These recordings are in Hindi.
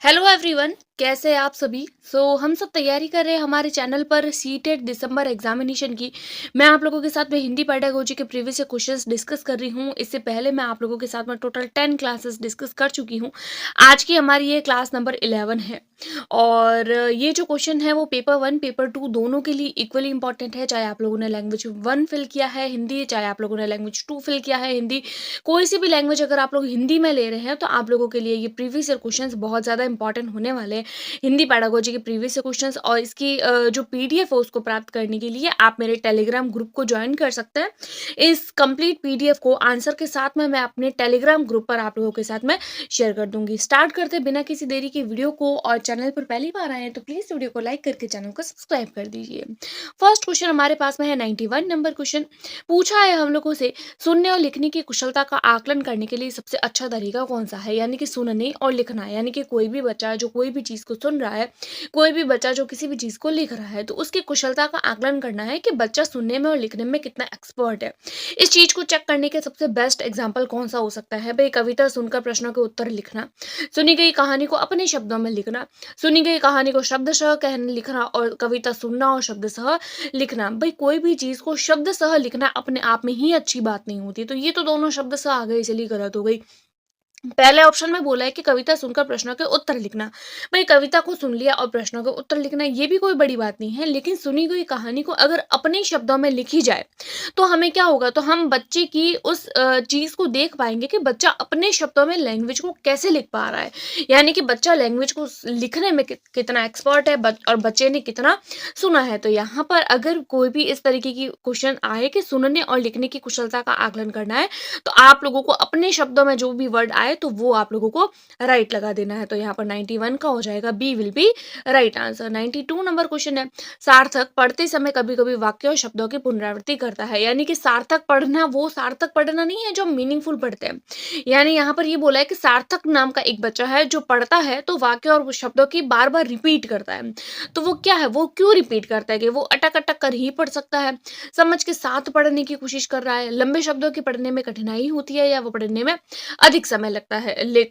हेलो एवरीवन, कैसे हैं आप सभी। हम सब तैयारी कर रहे हैं हमारे चैनल पर सीटेट दिसंबर एग्जामिनेशन की। मैं आप लोगों के साथ में हिंदी पेडागोजी के प्रीवियस क्वेश्चंस डिस्कस कर रही हूँ। इससे पहले मैं आप लोगों के साथ में टोटल 10 क्लासेस डिस्कस कर चुकी हूँ। आज की हमारी ये क्लास नंबर 11 है। और ये जो क्वेश्चन है वो पेपर 1 पेपर 2 दोनों के लिए इक्वली इंपॉर्टेंट है। चाहे आप लोगों ने लैंग्वेज 1 फिल किया है हिंदी, चाहे आप लोगों ने लैंग्वेज 2 फिल किया है हिंदी, कोई सी भी लैंग्वेज अगर आप लोग हिंदी में ले रहे हैं तो आप लोगों के लिए ये प्रीवियस ईयर क्वेश्चंस बहुत ज़्यादा इंपॉर्टेंट होने वाले हैं। हिंदी पैडागोजी के प्रीवियस ईयर क्वेश्चंस और इसकी जो पीडीएफ है उसको प्राप्त करने के लिए आप मेरे टेलीग्राम ग्रुप को ज्वाइन कर सकते हैं। इस कंप्लीट पीडीएफ को आंसर के साथ में मैं अपने टेलीग्राम ग्रुप पर आप लोगों के साथ में शेयर कर दूंगी। स्टार्ट करते बिना किसी देरी के वीडियो को, और चैनल पर पहली बार आए हैं तो प्लीज वीडियो को लाइक करके चैनल को सब्सक्राइब कर दीजिए। फर्स्ट क्वेश्चन हमारे पास में है 91 नंबर क्वेश्चन। पूछा है हम लोगों से, सुनने और लिखने की कुशलता का आकलन करने के लिए सबसे अच्छा तरीका कौन सा है। यानी कि सुनने और लिखना, यानी कि कोई भी बच्चा जो कोई भी चीज को सुन रहा है, कोई भी बच्चा जो किसी भी चीज को लिख रहा है, तो उसकी कुशलता का आकलन करना है कि बच्चा सुनने में और लिखने में कितना एक्सपर्ट है। इस चीज को चेक करने के सबसे बेस्ट एग्जाम्पल कौन सा हो सकता है भाई। कविता सुनकर प्रश्नों के उत्तर लिखना, सुनी गई कहानी को अपने शब्दों में लिखना, सुनी गई कहानी को शब्दशः कहने लिखना, और कविता सुनना और शब्दशः लिखना। भाई कोई भी चीज को शब्दशः लिखना अपने आप में ही अच्छी बात नहीं होती, तो ये तो दोनों शब्दशः आ गई, चली गलत हो गई। पहले ऑप्शन में बोला है कि कविता सुनकर प्रश्नों के उत्तर लिखना। भाई कविता को सुन लिया और प्रश्नों के उत्तर लिखना ये भी कोई बड़ी बात नहीं है, लेकिन सुनी हुई कहानी को अगर अपने शब्दों में लिखी जाए तो हमें क्या होगा, तो हम बच्चे की उस चीज को देख पाएंगे कि बच्चा अपने शब्दों में लैंग्वेज को कैसे लिख पा रहा है। यानी कि बच्चा लैंग्वेज को लिखने में कितना एक्सपर्ट है, और बच्चे ने कितना सुना है। तो यहाँ पर अगर कोई भी इस तरीके की क्वेश्चन आए कि सुनने और लिखने की कुशलता का आकलन करना है, तो आप लोगों को अपने शब्दों में जो भी वर्ड आए तो वो आप लोगों को राइट लगा देना है। तो यहाँ पर 91 का हो जाएगा, B will be right answer. 92 number question है, सार्थक पढ़ते समय कभी कभी वाक्य और शब्दों की पुनरावृत्ति करता है। यानी कि सार्थक पढ़ना वो सार्थक पढ़ना नहीं है जो मीनिंगफुल पढ़ते हैं। यानी यहाँ पर ये बोला है कि सार्थक नाम का एक बच्चा है जो पढ़ता है तो वाक्य और शब्दों की बार बार रिपीट करता है। तो वो क्या है, वो क्यों रिपीट करता है कि वो अटक अटक कर ही पढ़ सकता है, समझ के साथ पढ़ने की कोशिश कर रहा है, लंबे शब्दों की पढ़ने में कठिनाई होती है, या वो पढ़ने में अधिक समय लेता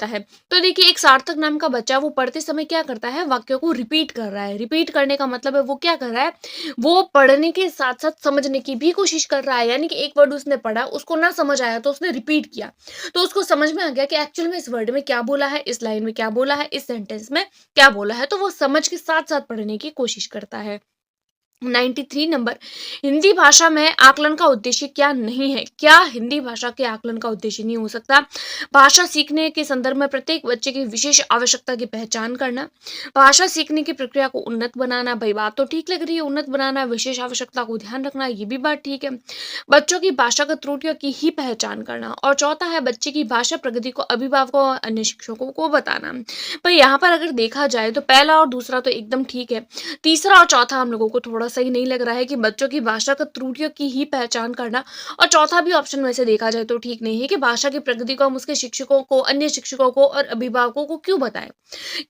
है। तो देखिए एक सार्थक नाम का बच्चा वो पढ़ते समय क्या करता है, वाक्यों को रिपीट कर रहा है। रिपीट करने का मतलब है वो क्या कर रहा है, वो पढ़ने के साथ साथ समझने की भी कोशिश कर रहा है। यानी कि एक वर्ड उसने पढ़ा, उसको ना समझ आया तो उसने रिपीट किया, तो उसको समझ में आ गया कि एक्चुअल में इस वर्ड में क्या बोला है, इस लाइन में क्या बोला है, इस सेंटेंस में क्या बोला है, तो वो समझ के साथ साथ पढ़ने की कोशिश करता है। 93 नंबर, हिंदी भाषा में आकलन का उद्देश्य क्या नहीं है। क्या हिंदी भाषा के आकलन का उद्देश्य नहीं हो सकता। भाषा सीखने के संदर्भ में प्रत्येक बच्चे की विशेष आवश्यकता की पहचान करना, भाषा सीखने की प्रक्रिया को उन्नत बनाना। भाई बात तो ठीक लग रही है, उन्नत बनाना, विशेष आवश्यकता को ध्यान रखना, ये भी बात ठीक है। बच्चों की भाषागत त्रुटियों की ही पहचान करना, और चौथा है बच्चे की भाषा प्रगति को अभिभावकों और अन्य शिक्षकों को बताना। पर यहाँ पर अगर देखा जाए तो पहला और दूसरा तो एकदम ठीक है, तीसरा और चौथा हम लोगों को थोड़ा सही नहीं लग रहा है कि बच्चों की भाषागत त्रुटियों की ही पहचान करना, और चौथा भी ऑप्शन में से देखा जाए तो ठीक नहीं है कि भाषा की प्रगति को हम उसके शिक्षकों को, अन्य शिक्षकों को और अभिभावकों को क्यों बताएं।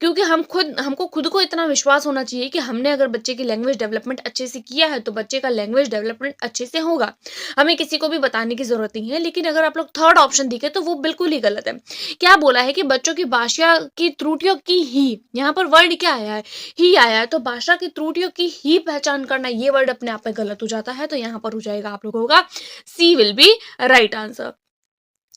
क्योंकि हमको खुद को इतना विश्वास होना चाहिए कि हमने अगर बच्चे की लैंग्वेज डेवलपमेंट अच्छे से किया है तो बच्चे का लैंग्वेज डेवलपमेंट अच्छे से होगा, हमें किसी को भी बताने की जरूरत नहीं है। लेकिन अगर आप लोग थर्ड ऑप्शन दिखे तो वो बिल्कुल ही गलत है। क्या बोला है कि बच्चों की भाषा की त्रुटियों की ही, यहाँ पर वर्ड क्या आया है, ही आया है, तो भाषा की त्रुटियों की ही पहचान करना, ये वर्ड अपने आप में गलत हो जाता है। तो यहाँ पर हो जाएगा आप लोगों का C will be right answer.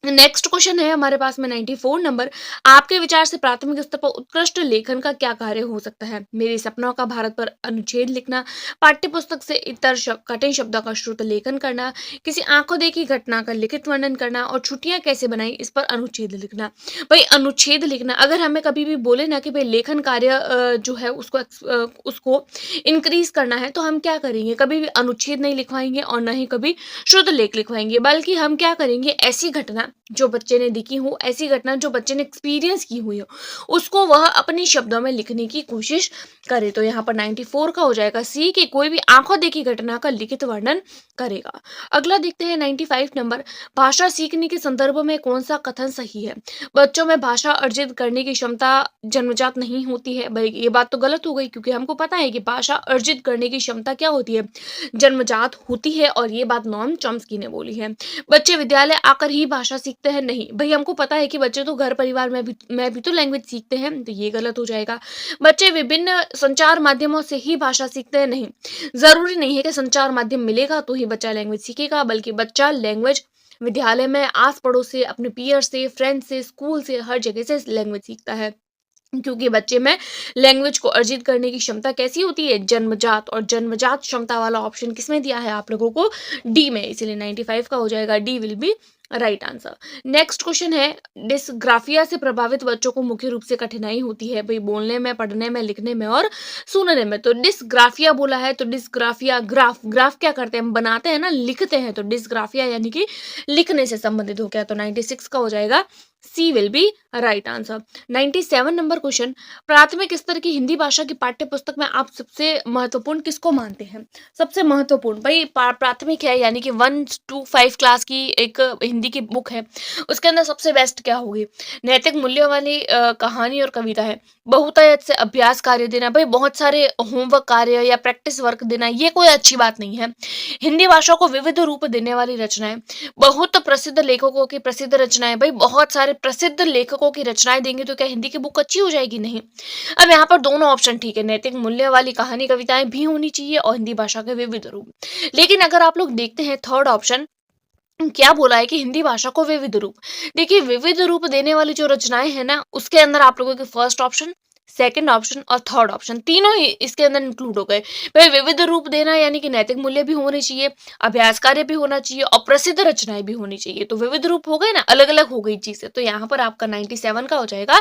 Next question है हमारे पास में 94 नंबर, आपके विचार से प्राथमिक स्तर पर उत्कृष्ट लेखन का क्या कार्य हो सकता है। मेरे सपनों का भारत पर अनुच्छेद लिखना, पाठ्य पुस्तक से इतर कठिन शब्दों का श्रुत लेखन करना, किसी आंखों देखी घटना का लिखित वर्णन करना, और छुट्टियां कैसे बनाई इस पर अनुच्छेद लिखना। भाई अनुच्छेद लिखना, अगर हमें कभी भी बोले ना कि भाई लेखन कार्य जो है उसको इंक्रीज करना है, तो हम क्या करेंगे, कभी भी अनुच्छेद नहीं लिखवाएंगे और न ही कभी शुद्ध लेख लिखवाएंगे, बल्कि हम क्या करेंगे, ऐसी घटना जो बच्चे ने देखी हो, ऐसी घटना जो बच्चे ने एक्सपीरियंस की हुई हो, उसको वह अपने शब्दों में लिखने की कोशिश करे। तो यहाँ पर 94 का हो जाएगा सी, कि कोई भी आंखों देखी घटना का लिखित वर्णन करेगा। अगला देखते हैं 95 नंबर, भाषा सीखने के संदर्भ में कौन सा कथन सही है। बच्चों में भाषा अर्जित करने की क्षमता जन्मजात नहीं होती है। भाई ये बात तो गलत हो गई, क्योंकि हमको पता है कि भाषा अर्जित करने की क्षमता क्या होती है, जन्मजात होती है, और ये बात नॉर्म चॉम्स्की ने बोली है। बच्चे विद्यालय आकर ही भाषा भाषा सीखते हैं? नहीं। भई हमको पता है कि बच्चे तो घर परिवार में भी तो लैंग्वेज सीखते हैं, तो ये गलत हो जाएगा। बच्चे विभिन्न संचार माध्यमों से ही भाषा सीखते हैं? नहीं। ज़रूरी नहीं है कि संचार माध्यम मिलेगा तो ही बच्चा लैंग्वेज सीखेगा, बल्कि बच्चा लैंग्वेज विद्यालय में आस-पड़ोस से, अपने पीयर से, फ्रेंड से, स्कूल से, हर जगह से लैंग्वेज सीखता है। क्योंकि बच्चे में लैंग्वेज को अर्जित करने की क्षमता कैसी होती है? जन्मजात। और जन्मजात क्षमता वाला ऑप्शन किसमें दिया है आप लोगों को? डी में। इसीलिए 95 का हो जाएगा, D will be right answer. Next question है, डिस्ग्राफिया से प्रभावित बच्चों को मुख्य रूप से कठिनाई होती है भाई बोलने में, पढ़ने में, लिखने में और सुनने में। तो डिस्ग्राफिया बोला है, तो डिस्ग्राफिया ग्राफ ग्राफ क्या करते हैं? हम बनाते हैं ना, लिखते हैं। तो डिस्ग्राफिया यानी कि लिखने से संबंधित हो गया। तो 96 का हो जाएगा, C will be right answer. 97 number question, प्राथमिक स्तर की हिंदी भाषा की पाठ्य पुस्तक में आप सबसे महत्वपूर्ण किसको मानते हैं? सबसे महत्वपूर्ण भाई प्राथमिक है, यानी कि 1 to 5 क्लास की एक हिंदी की बुक है, उसके अंदर सबसे बेस्ट क्या होगी? नैतिक मूल्यों वाली कहानी और कविता है। बहुतायत से अभ्यास कार्य देना, भाई बहुत सारे होमवर्क कार्य या प्रैक्टिस वर्क देना, ये कोई अच्छी बात नहीं है। हिंदी भाषा को विविध रूप देने वाली रचनाएं, बहुत प्रसिद्ध लेखकों की प्रसिद्ध रचनाएं, भाई बहुत सारे प्रसिद्ध लेखकों की रचनाएं देंगे तो क्या हिंदी की बुक अच्छी हो जाएगी? नहीं। अब यहाँ पर दोनों ऑप्शन ठीक है, नैतिक मूल्य वाली कहानी कविताएं भी होनी चाहिए और हिंदी भाषा के विविध रूप। लेकिन अगर आप लोग देखते हैं थर्ड ऑप्शन, क्या बोला है कि हिंदी भाषा को विविध रूप। देखिए विविध रूप देने वाली जो रचनाएं हैं ना, उसके अंदर आप लोगों के फर्स्ट ऑप्शन, सेकंड ऑप्शन और थर्ड ऑप्शन तीनों ही इसके अंदर इंक्लूड हो गए। भाई विविध रूप देना यानी कि नैतिक मूल्य भी होने चाहिए, अभ्यास कार्य भी होना चाहिए और प्रसिद्ध रचनाएं भी होनी चाहिए। तो विविध रूप हो गए ना, अलग अलग हो गई चीजें। तो यहाँ पर आपका 97 का हो जाएगा,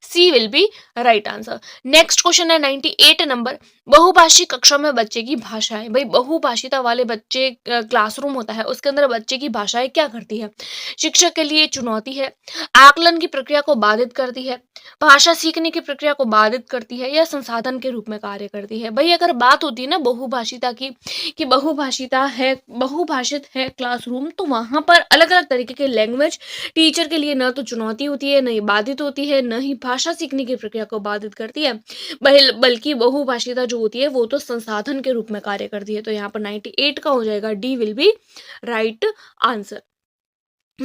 C will be right answer. Next question है 98 नंबर, बहुभाषी कक्षा में बच्चे की भाषाएं। भाई बहुभाषिता वाले बच्चे क्लासरूम होता है, उसके अंदर बच्चे की भाषाएं क्या करती है? शिक्षक के लिए चुनौती है, आकलन की प्रक्रिया को बाधित करती है, भाषा सीखने की प्रक्रिया को बाधित करती है या संसाधन के रूप में कार्य करती है। भाई अगर बात होती है ना बहुभाषिता की, कि बहुभाषिता है, बहुभाषित है क्लासरूम, तो वहां पर अलग अलग तरीके के लैंग्वेज टीचर के लिए न तो चुनौती होती है, न ही बाधित होती है, न ही भाषा सीखने की प्रक्रिया को बाधित करती है, बल्कि बहुभाषिता जो होती है वो तो संसाधन के रूप में कार्य करती है। तो यहाँ पर 98 का हो जाएगा, D will be right answer.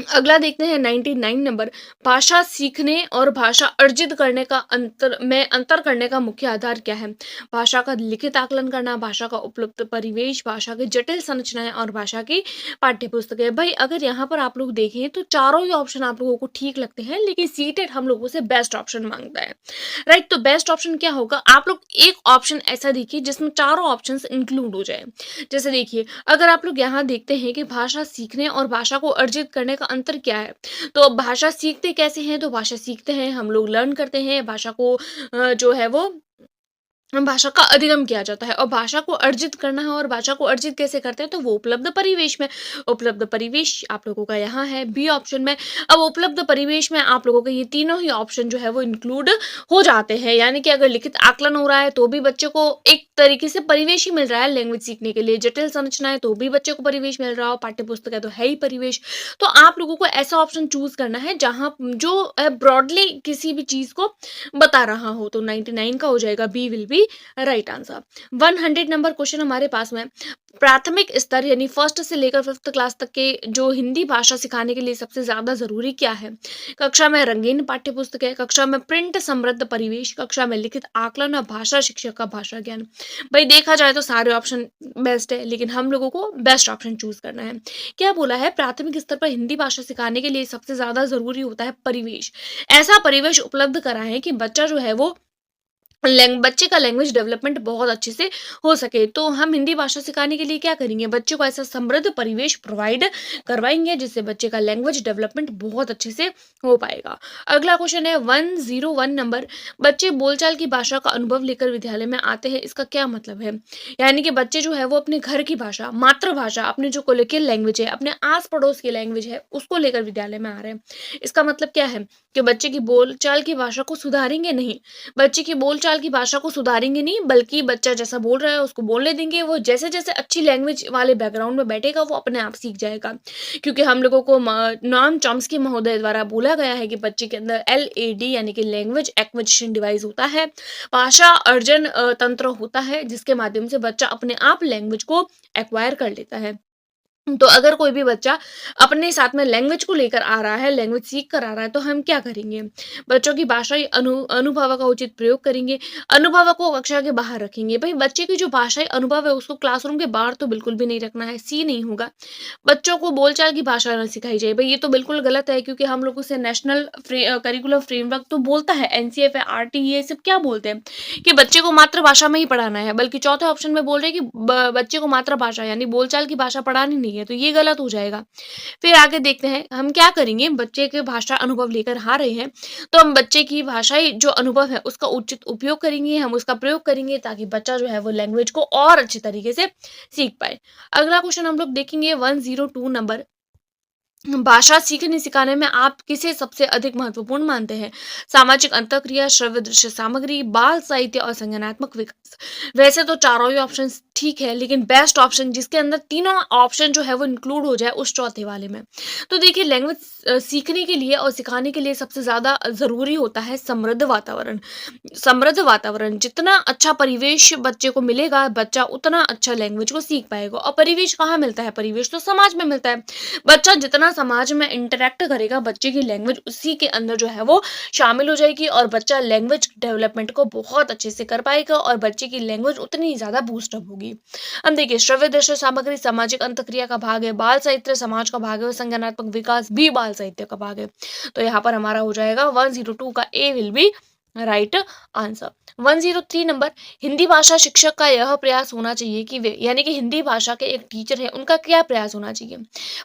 अगला देखते हैं 99 नंबर, भाषा सीखने और भाषा अर्जित करने का अंतर करने का मुख्य आधार क्या है? भाषा का लिखित आकलन करना, भाषा का उपलब्ध परिवेश, भाषा की जटिल संरचनाएं और भाषा की पाठ्य पुस्तकें। भाई अगर यहाँ पर आप लोग देखें तो चारों ही ऑप्शन आप लोगों को ठीक लगते हैं, लेकिन सीटेट हम लोगों से बेस्ट ऑप्शन मांगता है, राइट। तो बेस्ट ऑप्शन क्या होगा? आप लोग एक ऑप्शन ऐसा देखिए जिसमें चारों ऑप्शन इंक्लूड हो जाए। जैसे देखिए, अगर आप लोग यहाँ देखते हैं कि भाषा सीखने और भाषा को अर्जित करने का अंतर क्या है, तो भाषा सीखते कैसे हैं? तो भाषा सीखते हैं हम लोग, लर्न करते हैं भाषा को, जो है वो भाषा का अधिगम किया जाता है। और भाषा को अर्जित करना है, और भाषा को अर्जित कैसे करते हैं? तो वो उपलब्ध परिवेश में। उपलब्ध परिवेश आप लोगों का यहाँ है बी ऑप्शन में। अब उपलब्ध परिवेश में आप लोगों के ये तीनों ही ऑप्शन जो है वो इंक्लूड हो जाते हैं, यानी कि अगर लिखित आकलन हो रहा है तो भी बच्चे को एक तरीके से परिवेश ही मिल रहा है लैंग्वेज सीखने के लिए, जटिल संरचना है तो भी बच्चे को परिवेश मिल रहा हो, पाठ्य पुस्तक है तो है ही परिवेश। तो आप लोगों को ऐसा ऑप्शन चूज करना है जहां जो ब्रॉडली किसी भी चीज को बता रहा हो। तो 99 का हो जाएगा, B will be right answer. 100 number question हमारे पास में, प्राथमिक स्तर यानी फर्स्ट से लेकर 5th क्लास तक के जो हिंदी भाषा सिखाने के लिए सबसे ज्यादा जरूरी क्या है? कक्षा में रंगीन पाठ्य पुस्तक है, कक्षा में प्रिंट समृद्ध परिवेश, कक्षा में लिखित आकलन और भाषा शिक्षक का भाषा ज्ञान। भाई देखा जाए तो सारे ऑप्शन बेस्ट है, लेकिन हम लोगों को बेस्ट ऑप्शन चूज करना है। क्या बोला है? प्राथमिक स्तर पर हिंदी भाषा सिखाने के लिए सबसे ज्यादा जरूरी होता है परिवेश। ऐसा परिवेश उपलब्ध कराएं कि बच्चा जो है वो बच्चे का लैंग्वेज डेवलपमेंट बहुत अच्छे से हो सके। तो हम हिंदी भाषा सिखाने के लिए क्या करेंगे? बच्चे को ऐसा समृद्ध परिवेश प्रोवाइड करवाएंगे जिससे बच्चे का लैंग्वेज डेवलपमेंट बहुत अच्छे से हो पाएगा। अगला क्वेश्चन है 101 नंबर, बच्चे बोलचाल की भाषा का अनुभव लेकर विद्यालय में आते हैं, इसका क्या मतलब है? यानी कि बच्चे जो है वो अपने घर की भाषा, मातृभाषा, अपनी जो कोलोकियल लैंग्वेज है, अपने आस पड़ोस की लैंग्वेज है, उसको लेकर विद्यालय में आ रहे हैं। इसका मतलब क्या है? कि बच्चे की बोलचाल की भाषा को सुधारेंगे नहीं, बच्चे की बोलचाल की भाषा को सुधारेंगे नहीं, बल्कि बच्चा जैसा बोल रहा है उसको बोलने देंगे। वो जैसे जैसे अच्छी लैंग्वेज वाले बैकग्राउंड में बैठेगा वो अपने आप सीख जाएगा। क्योंकि हम लोगों को नॉर्म चॉम्स्की महोदय द्वारा बोला गया है कि बच्चे के अंदर LAD यानी कि लैंग्वेज एक्विजिशन डिवाइस होता है, भाषा अर्जन तंत्र होता है, जिसके माध्यम से बच्चा अपने आप लैंग्वेज को एक्वायर कर लेता है। तो अगर कोई भी बच्चा अपने साथ में लैंग्वेज को लेकर आ रहा है, लैंग्वेज सीख कर आ रहा है, तो हम क्या करेंगे? बच्चों की भाषाई अनुभव का उचित प्रयोग करेंगे, अनुभव को कक्षा के बाहर रखेंगे। भई बच्चे की जो भाषाई अनुभव है उसको क्लासरूम के बाहर तो बिल्कुल भी नहीं रखना है, सी नहीं होगा। बच्चों को बोलचाल की भाषा ना सिखाई जाए, भई ये तो बिल्कुल गलत है, क्योंकि हम लोग उसे नेशनल करिकुलम फ्रेमवर्क तो बोलता है, एनसीएफ है, आरटी, ये सब क्या बोलते हैं कि बच्चे को मातृभाषा में ही पढ़ाना है, बल्कि चौथे ऑप्शन में बोल रहे हैं कि बच्चे को मातृभाषा यानी बोलचाल की भाषा पढ़ानी नहीं है, तो ये गलत हो जाएगा। फिर आगे देखते हैं हम क्या करेंगे, बच्चे के भाषा अनुभव लेकर आ रहे हैं, तो हम बच्चे की भाषाई जो अनुभव है उसका उचित उपयोग करेंगे, हम उसका प्रयोग करेंगे, ताकि बच्चा जो है वो लैंग्वेज को और अच्छे तरीके से सीख पाए। अगला क्वेश्चन हम लोग देखेंगे 102 नंबर, भाषा सीखने सिखाने में आप किसे सबसे अधिक महत्वपूर्ण मानते हैं? सामाजिक अंतःक्रिया, श्रव्य दृश्य सामग्री, बाल साहित्य और संज्ञानात्मक विकास। वैसे तो चारों ही ऑप्शन ठीक है, लेकिन बेस्ट ऑप्शन जिसके अंदर तीनों ऑप्शन जो है वो इंक्लूड हो जाए उस चौथे वाले में। तो देखिए, लैंग्वेज सीखने के लिए और सिखाने के लिए सबसे ज्यादा जरूरी होता है समृद्ध वातावरण। समृद्ध वातावरण, जितना अच्छा परिवेश बच्चे को मिलेगा, बच्चा उतना अच्छा लैंग्वेज को सीख पाएगा। और परिवेश कहाँ मिलता है? परिवेश तो समाज में मिलता है। बच्चा जितना समाज में इंटरेक्ट करेगा, बच्चे की लैंग्वेज उसी के अंदर जो है वो शामिल हो जाएगी, और बच्चा लैंग्वेज डेवलपमेंट को बहुत अच्छे से कर पाएगा, और बच्चे की लैंग्वेज उतनी ज्यादा बूस्टअप होगी। अब देखिए, श्रव्य दृश्य सामग्री सामाजिक अंतक्रिया का भाग है, बाल साहित्य समाज का भाग है, और संज्ञानात्मक विकास भी बाल साहित्य का भाग है। तो यहाँ पर हमारा हो जाएगा 102 का A will be right answer. 103 number, Hindi भाषा शिक्षक का यह प्रयास होना चाहिए कि वे, यानी कि हिंदी भाषा के एक टीचर है, उनका क्या प्रयास होना चाहिए?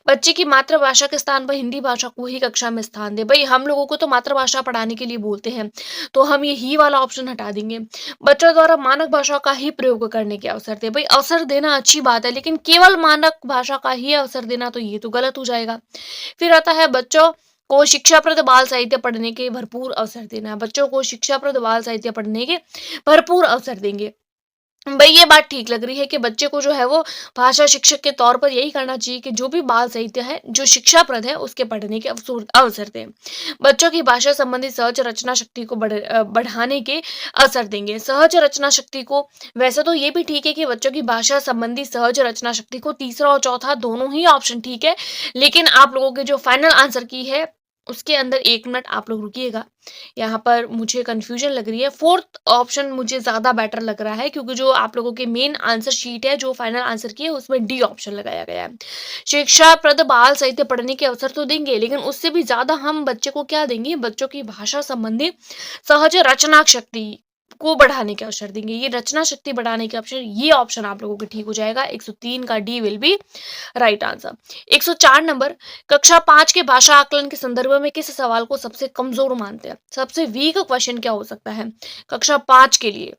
बच्चे की मातृभाषा के स्थान पर हिंदी भाषा को ही कक्षा में स्थान दे। भाई हम लोगों को तो मातृभाषा पढ़ाने के लिए बोलते हैं, तो हम ये ही वाला ऑप्शन हटा देंगे। बच्चों द्वारा मानक भाषा का ही प्रयोग करने के अवसर दे। भाई अवसर देना अच्छी बात है, लेकिन केवल मानक भाषा का ही अवसर देना तो ये तो गलत हो जाएगा। फिर आता है बच्चों को शिक्षाप्रद बाल साहित्य पढ़ने के भरपूर अवसर देना। बच्चों को शिक्षाप्रद बाल साहित्य पढ़ने के भरपूर अवसर देंगे। भाई ये बात ठीक लग रही है कि बच्चे को जो है वो भाषा शिक्षक के तौर पर यही करना चाहिए कि जो भी बाल साहित्य है जो शिक्षाप्रद है उसके पढ़ने के अवसर दें। बच्चों की भाषा संबंधी सहज रचना शक्ति को बढ़ाने के अवसर देंगे। सहज रचना शक्ति को, वैसे तो ये भी ठीक है कि बच्चों की भाषा संबंधी सहज रचना शक्ति को तीसरा और चौथा दोनों ही ऑप्शन ठीक है, लेकिन आप लोगों के जो फाइनल आंसर की है उसके अंदर 1 मिनट आप लोग रुकिएगा। यहाँ पर मुझे कंफ्यूजन लग रही है। फोर्थ ऑप्शन मुझे ज्यादा बेटर लग रहा है, क्योंकि जो आप लोगों के मेन आंसर शीट है, जो फाइनल आंसर की है, उसमें डी ऑप्शन लगाया गया है। शिक्षाप्रद बाल साहित्य पढ़ने के अवसर तो देंगे, लेकिन उससे भी ज्यादा हम बच्चे को क्या देंगे? बच्चों की भाषा संबंधी सहज रचना शक्ति को बढ़ाने के अवसर देंगे। ये रचना शक्ति बढ़ाने के अवसर, ये ऑप्शन आप लोगों के ठीक हो जाएगा। 103 का D will be right answer. 104 number, कक्षा 5 के भाषा आकलन के संदर्भ में किस सवाल को सबसे कमजोर मानते हैं? सबसे वीक क्वेश्चन क्या हो सकता है कक्षा 5 के लिए?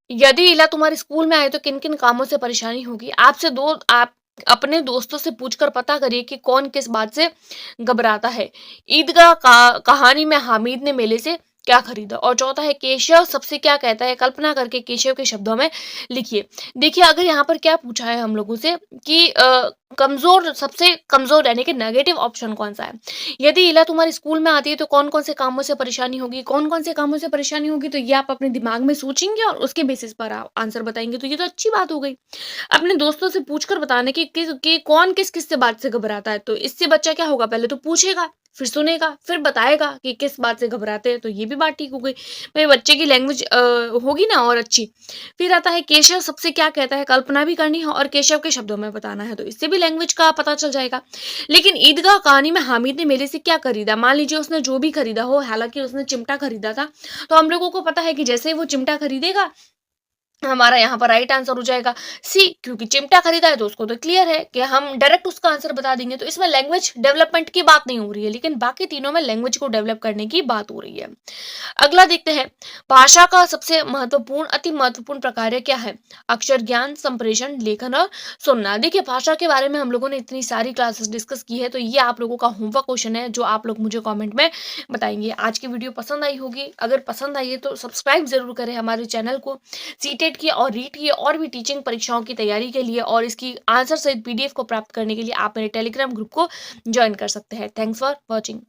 यदि इला तुम्हारे स्कूल में आए तो किन किन कामों से परेशानी होगी? आप अपने दोस्तों से पूछकर पता करिए कि कौन किस बात से घबराता है। ईदगाह कहानी में हामिद ने मेले से क्या खरीदा? और चौथा है, केशव सबसे क्या कहता है? कल्पना करके केशव के शब्दों में लिखिए। देखिए, अगर यहाँ पर क्या पूछा है हम लोगों से कि कमजोर, सबसे कमजोर यानी कि नेगेटिव ऑप्शन कौन सा है? यदि इला तुम्हारे स्कूल में आती है तो कौन कौन से कामों से परेशानी होगी? कौन कौन से कामों से परेशानी होगी, तो ये आप अपने दिमाग में सोचेंगे और उसके बेसिस पर आप आंसर बताएंगे, तो ये तो अच्छी बात हो गई। अपने दोस्तों से पूछकर बताने कि कौन किस किस से बात से घबराता है, तो इससे बच्चा क्या होगा? पहले तो पूछेगा, फिर सुनेगा, फिर बताएगा कि किस बात से घबराते हैं, तो ये भी बात ठीक हो गई। भाई बच्चे की लैंग्वेज होगी ना और अच्छी। फिर आता है, केशव सबसे क्या कहता है? कल्पना भी करनी है और केशव के शब्दों में बताना है, तो इससे भी लैंग्वेज का पता चल जाएगा। लेकिन ईदगाह कहानी में हामिद ने मेले से क्या खरीदा? मान लीजिए उसने जो भी खरीदा हो, हालांकि उसने चिमटा खरीदा था, तो हम लोगों को पता है कि जैसे ही वो चिमटा खरीदेगा, हमारा यहाँ पर राइट आंसर हो जाएगा सी, क्योंकि चिमटा खरीदा है तो उसको तो क्लियर है कि हम डायरेक्ट उसका आंसर बता देंगे। तो इसमें लैंग्वेज डेवलपमेंट की बात नहीं हो रही है, लेकिन बाकी तीनों में लैंग्वेज को डेवलप करने की बात हो रही है। अगला देखते हैं, भाषा का सबसे महत्वपूर्ण, अति महत्वपूर्ण प्रकार क्या है? अक्षर ज्ञान, संप्रेषण, लेखन और सुनना। देखिए, भाषा के बारे में हम लोगों ने इतनी सारी क्लासेस डिस्कस की है, तो ये आप लोगों का होमवर्क क्वेश्चन है जो आप लोग मुझे कॉमेंट में बताएंगे। आज की वीडियो पसंद आई होगी, अगर पसंद आई है तो सब्सक्राइब जरूर करें हमारे चैनल को। सीटेट की और रीट की और भी टीचिंग परीक्षाओं की तैयारी के लिए और इसकी आंसर सहित पीडीएफ को प्राप्त करने के लिए आप मेरे टेलीग्राम ग्रुप को ज्वाइन कर सकते हैं। Thanks for watching.